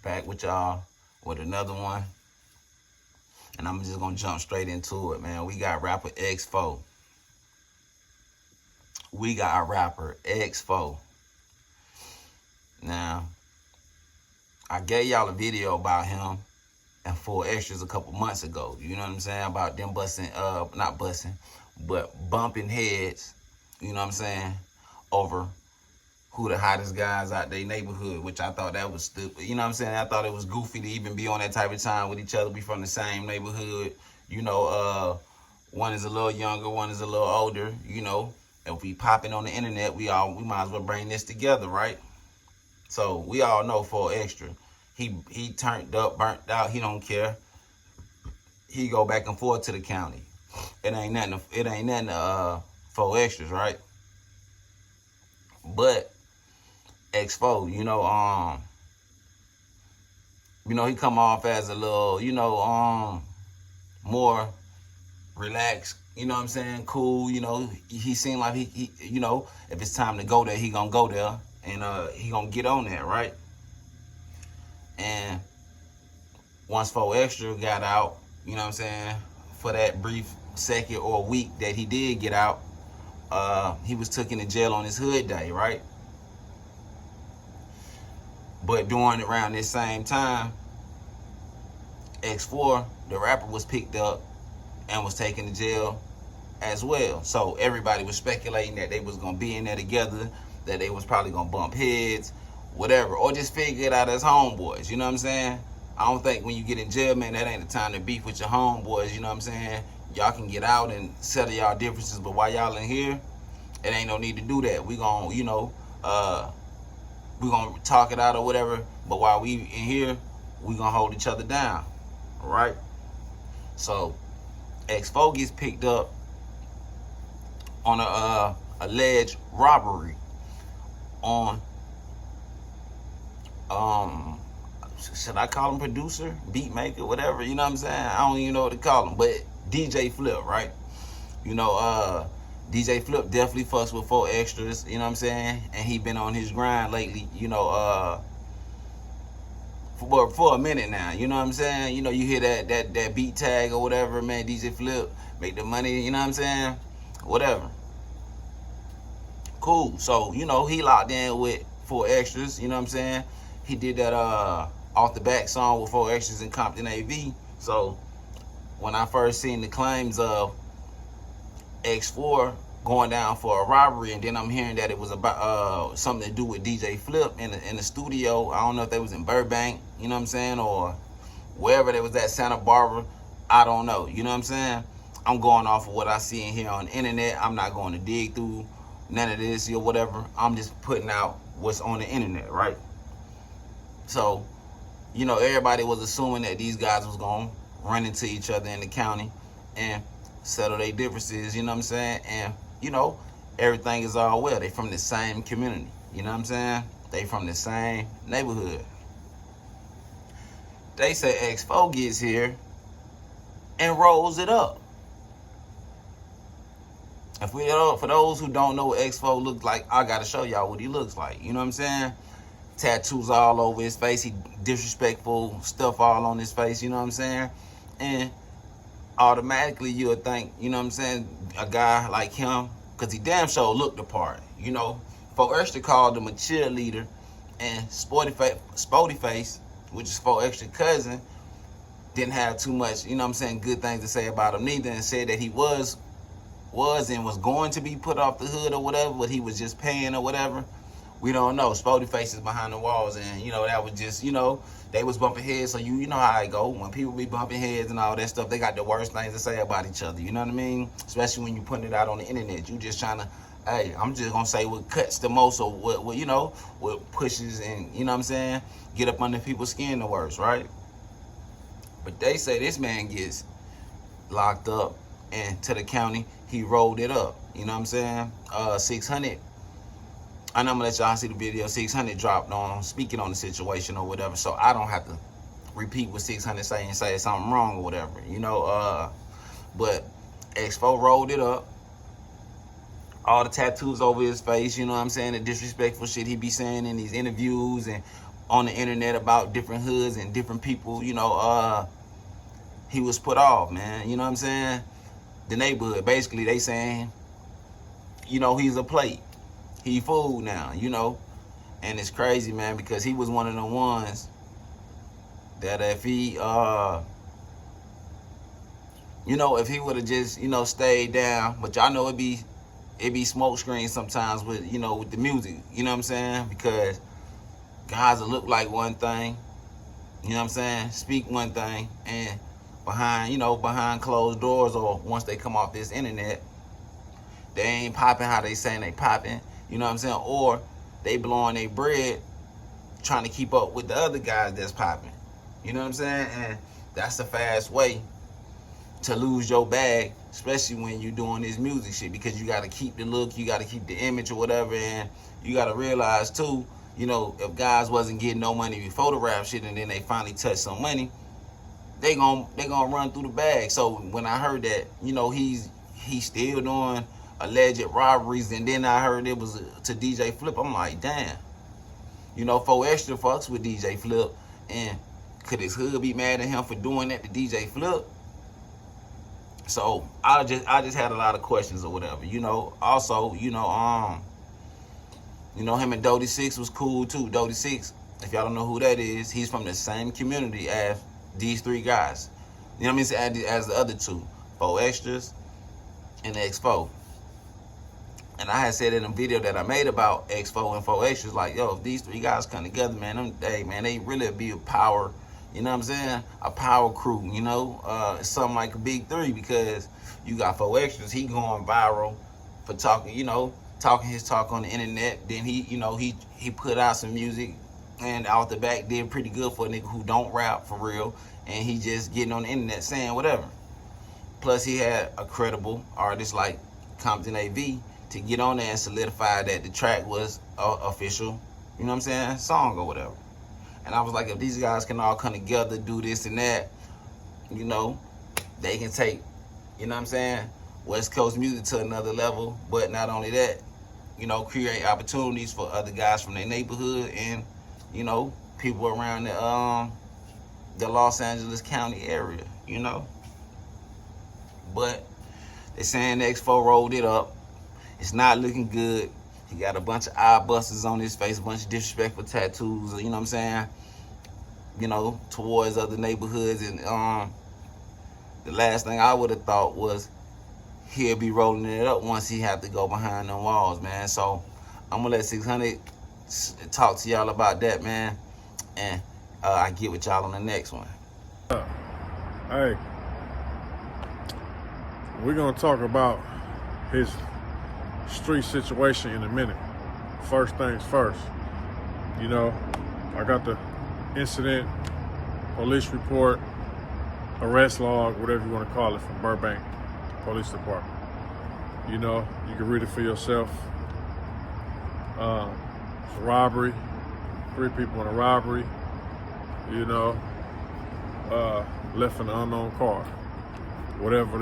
back with y'all with another one. And I'm just gonna jump straight into it, man. We got rapper X4. We got our rapper X4. Now, I gave y'all a video about him and 4 Extras a couple months ago. You know what I'm saying? About them not busting, but bumping heads, you know what I'm saying, over who the hottest guys out their neighborhood, which I thought that was stupid. You know what I'm saying? I thought it was goofy to even be on that type of time with each other, be from the same neighborhood. You know, one is a little younger, one is a little older, you know. If we popping on the internet, we might as well bring this together, right? So we all know 4 Extra. He turned up, burnt out, he don't care. He go back and forth to the county. It ain't nothing 4 Extras, right? But X4, he come off as a little, more relaxed, you know what I'm saying, cool, he seemed like he if it's time to go there, he gonna go there, and he gonna get on that, right? And once 4 Extra got out, you know what I'm saying, for that brief second or week that he did get out, he was taken to jail on his hood day, right? But during around this same time, X4, the rapper, was picked up and was taken to jail as well. So everybody was speculating that they was gonna be in there together, that they was probably gonna bump heads, whatever, or just figure it out as homeboys. You know what I'm saying? I don't think when you get in jail, man, that ain't the time to beef with your homeboys. You know what I'm saying? Y'all can get out and settle y'all differences, but while y'all in here, it ain't no need to do that. We gonna, we gonna talk it out or whatever, but while we in here, we gonna hold each other down, right? So X4 gets picked up on a alleged robbery on, should I call him producer, beat maker, whatever, you know what I'm saying? I don't even know what to call him, but DJ Flip, right? DJ Flip definitely fucks with 4 Extras, you know what I'm saying? And he been on his grind lately, for a minute now, you know what I'm saying? You hear that beat tag or whatever, man, DJ Flip, make the money, you know what I'm saying? Whatever. Cool. So, he locked in with 4 Extras, you know what I'm saying? He did that off the back song with 4 Extras in Compton AV. So when I first seen the claims of X4 going down for a robbery, and then I'm hearing that it was about something to do with DJ Flip in the studio. I don't know if they was in Burbank, you know what I'm saying, or wherever they was at, Santa Barbara. I don't know, you know what I'm saying? I'm going off of what I see in here on the internet. I'm not going to dig through none of this or whatever. I'm just putting out what's on the internet, right? So, everybody was assuming that these guys was going to run into each other in the county and settle their differences, you know what I'm saying? And, everything is all well. They from the same community, you know what I'm saying? They from the same neighborhood. They say X4 gets here and rolls it up. And for those who don't know what X4 looks like, I got to show y'all what he looks like, you know what I'm saying? Tattoos all over his face. He disrespectful stuff all on his face, you know what I'm saying? And automatically you would think, you know what I'm saying, a guy like him, because he damn sure looked the part, 4 Extra called him a cheerleader, and Sporty Face, which is 4 Extra cousin, didn't have too much, you know what I'm saying, good things to say about him neither, and said that he was going to be put off the hood or whatever, but he was just paying or whatever. We don't know. Sporty Face is behind the walls, and that was just, they was bumping heads, so you know how it go. When people be bumping heads and all that stuff, they got the worst things to say about each other, you know what I mean? Especially when you putting it out on the internet. You just trying to, hey, I'm just gonna say what cuts the most, or what pushes and, you know what I'm saying, get up under people's skin the worst, right? But they say this man gets locked up, and to the county, he rolled it up, you know what I'm saying? 600. And I'm gonna let y'all see the video. 600 dropped on speaking on the situation or whatever, so I don't have to repeat what 600 say and say something wrong or whatever, but X4 rolled it up. All the tattoos over his face, you know what I'm saying, the disrespectful shit he be saying in these interviews and on the internet about different hoods and different people, he was put off, man. You know what I'm saying? The neighborhood, basically, they saying, he's a plate. He food now, And it's crazy, man, because he was one of the ones that if he, if he would have just, stayed down, but y'all know it be smoke screens sometimes with, with the music, you know what I'm saying? Because guys will look like one thing, you know what I'm saying? Speak one thing, and behind closed doors, or once they come off this internet, they ain't popping how they saying they popping, you know what I'm saying? Or they blowing their bread trying to keep up with the other guys that's popping, you know what I'm saying? And that's a fast way to lose your bag, especially when you're doing this music shit, because you got to keep the look, you got to keep the image or whatever, and you got to realize too, if guys wasn't getting no money before the rap shit, and then they finally touch some money, they gonna run through the bag. So when I heard that, he's still doing alleged robberies, and then I heard it was to DJ Flip, I'm like, damn, 4 Extra fucks with DJ Flip, and could his hood be mad at him for doing that to DJ Flip? So I just had a lot of questions or whatever, Also, him and Dodie Six was cool too. Dodie Six, if y'all don't know who that is, he's from the same community as these 3 guys. You know what I mean? As the other 2, 4 Extras and X4. And I had said in a video that I made about X4 and 4 Extras, like, yo, if these 3 guys come together, man, they really be a power. You know what I'm saying? A power crew, something like a big 3, because you got 4 Extras, he going viral for talking, talking his talk on the internet. Then he put out some music, and out the back did pretty good for a nigga who don't rap for real, and he just getting on the internet saying whatever. Plus he had a credible artist like Compton AV to get on there and solidify that the track was official, you know what I'm saying, song or whatever. And I was like, if these guys can all come together, do this and that, they can take, you know what I'm saying, West Coast music to another level. But not only that, create opportunities for other guys from their neighborhood and, people around the Los Angeles County area, But they're saying the X4 rolled it up. It's not looking good. He got a bunch of eye busters on his face, a bunch of disrespectful tattoos, you know what I'm saying? Towards other neighborhoods. And the last thing I would have thought was he'll be rolling it up once he have to go behind them walls, man. So I'm gonna let 600 talk to y'all about that, man. And I get with y'all on the next one. Hey, we're gonna talk about his street situation in a minute. First things first, I got the incident, police report, arrest log, whatever you want to call it, from Burbank Police Department. You can read it for yourself. It's a robbery, 3 people in a robbery, left in an unknown car. Whatever,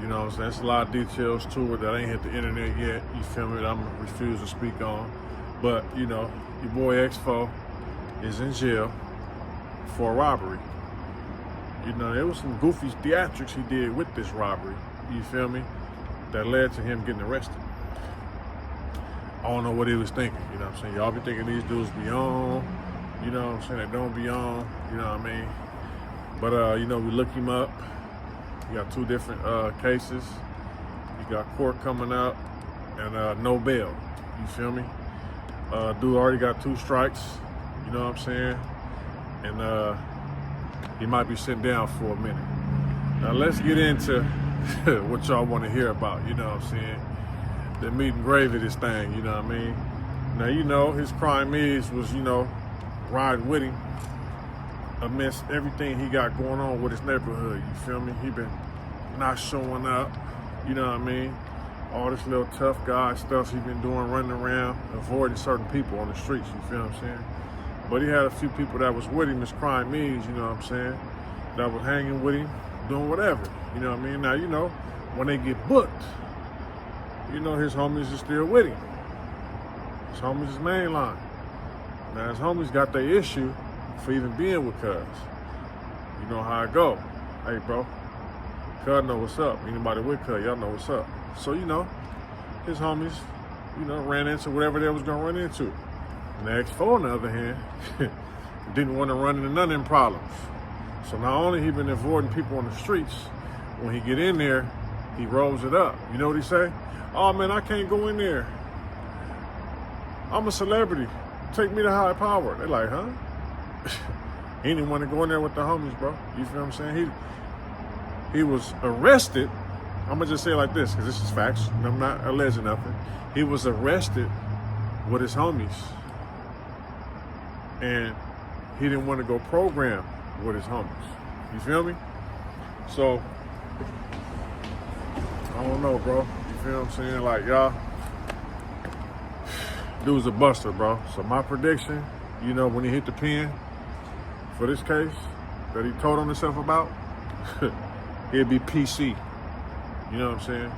you know what I'm saying? There's a lot of details to it that ain't hit the internet yet, you feel me, that I'm gonna refuse to speak on. But, your boy X4 is in jail for a robbery. There was some goofy theatrics he did with this robbery, you feel me, that led to him getting arrested. I don't know what he was thinking, you know what I'm saying? Y'all be thinking these dudes be on, you know what I'm saying, they don't be on, you know what I mean? But, we look him up. You got 2 different cases. You got court coming up and no bail. You feel me? Dude already got 2 strikes. You know what I'm saying? And he might be sitting down for a minute. Now let's get into what y'all want to hear about. You know what I'm saying? The meat and gravy of this thing. You know what I mean? Now his crime was riding with him amidst everything he got going on with his neighborhood, you feel me? He been not showing up, you know what I mean? All this little tough guy stuff he been doing, running around, avoiding certain people on the streets, you feel what I'm saying? But he had a few people that was with him, his crime you know what I'm saying? That was hanging with him, doing whatever, you know what I mean? Now, when they get booked, his homies are still with him. His homies is mainline. Now his homies got their issue for even being with cuz. You know how it go. Hey bro, cuz know what's up. Anybody with cuz, y'all know what's up. So you know, his homies, you know, ran into whatever they was gonna run into. And the X4 on the other hand, didn't want to run into none of them problems. So not only he been avoiding people on the streets, when he get in there, he rolls it up. You know what he say? Oh man, I can't go in there. I'm a celebrity. Take me to high power. They're like, huh? He didn't want to go in there with the homies, bro. You feel what I'm saying? He was arrested. I'm gonna just say it like this, because this is facts. I'm not alleging nothing. He was arrested with his homies. And he didn't want to go program with his homies. You feel me? So, I don't know, bro. You feel what I'm saying? Like, y'all, dude's a buster, bro. So my prediction, you know, when he hit the pen for this case that he told on himself about, it'd be PC. You know what I'm saying?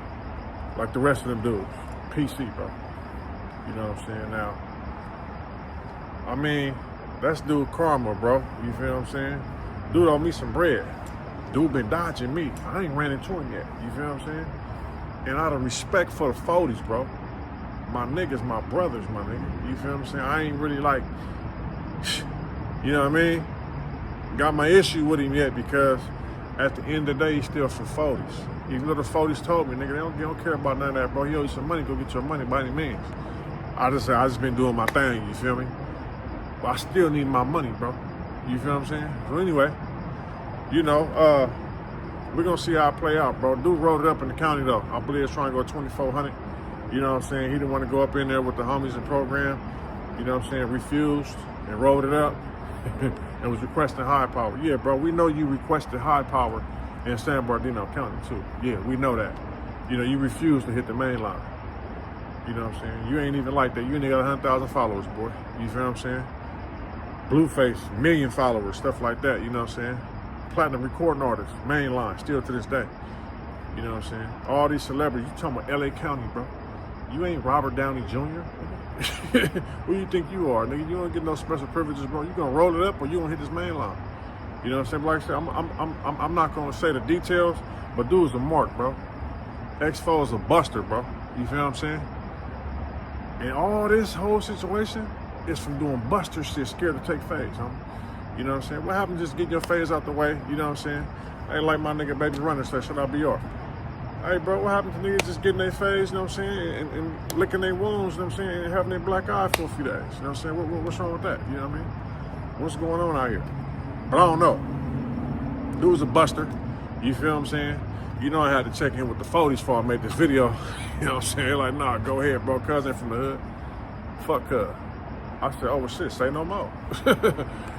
Like the rest of them dudes. PC, bro. You know what I'm saying? Now, I mean, that's dude karma, bro. You feel what I'm saying? Dude owe me some bread. Dude been dodging me. I ain't ran into him yet. You feel what I'm saying? And out of respect for the 40s, bro, my niggas, my brothers, my nigga. You feel what I'm saying? I ain't really like, you know what I mean? Got my issue with him yet because at the end of the day, he's still from 40s. Even though the 40s told me, nigga, they don't care about none of that, bro. He owe you some money, go get your money by any means. I just been doing my thing, you feel me? But I still need my money, bro. You feel what I'm saying? So anyway, you know, we're gonna see how it play out, bro. Dude rolled it up in the county though. I believe it's trying to go 2,400. You know what I'm saying? He didn't want to go up in there with the homies and program. You know what I'm saying? Refused and rolled it up and was requesting high power. Yeah, bro, we know you requested high power in San Bernardino County too. Yeah, we know that. You know, you refused to hit the main line. You know what I'm saying? You ain't even like that. You ain't got 100,000 followers, boy. You feel what I'm saying? Blueface, million followers, stuff like that. You know what I'm saying? Platinum recording artist, main line, still to this day. You know what I'm saying? All these celebrities, you talking about LA County, bro. You ain't Robert Downey Jr. Who you think you are, nigga? You don't get no special privileges, bro. You gonna roll it up or you gonna hit this main line. You know what I'm saying? But like I said, I'm not gonna say the details, but dude's a mark, bro. X4 is a buster, bro. You feel what I'm saying? And all this whole situation is from doing buster shit, scared to take phase, huh? You know what I'm saying? What happened just get your phase out the way, you know what I'm saying? Hey, like my nigga Baby Runner said, should I be off? Hey, bro, what happened to niggas just getting their phase, you know what I'm saying? And licking their wounds, you know what I'm saying? And having their black eye for a few days, you know what I'm saying? What's wrong with that, you know what I mean? What's going on out here? But I don't know. Dude's a buster, you feel what I'm saying? You know I had to check in with the 40s before I made this video. You know what I'm saying? Like, nah, go ahead, bro. Cuz ain't from the hood. Fuck cuz. I said, oh, well, shit, say no more.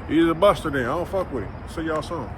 He's a buster then. I don't fuck with him. See y'all soon.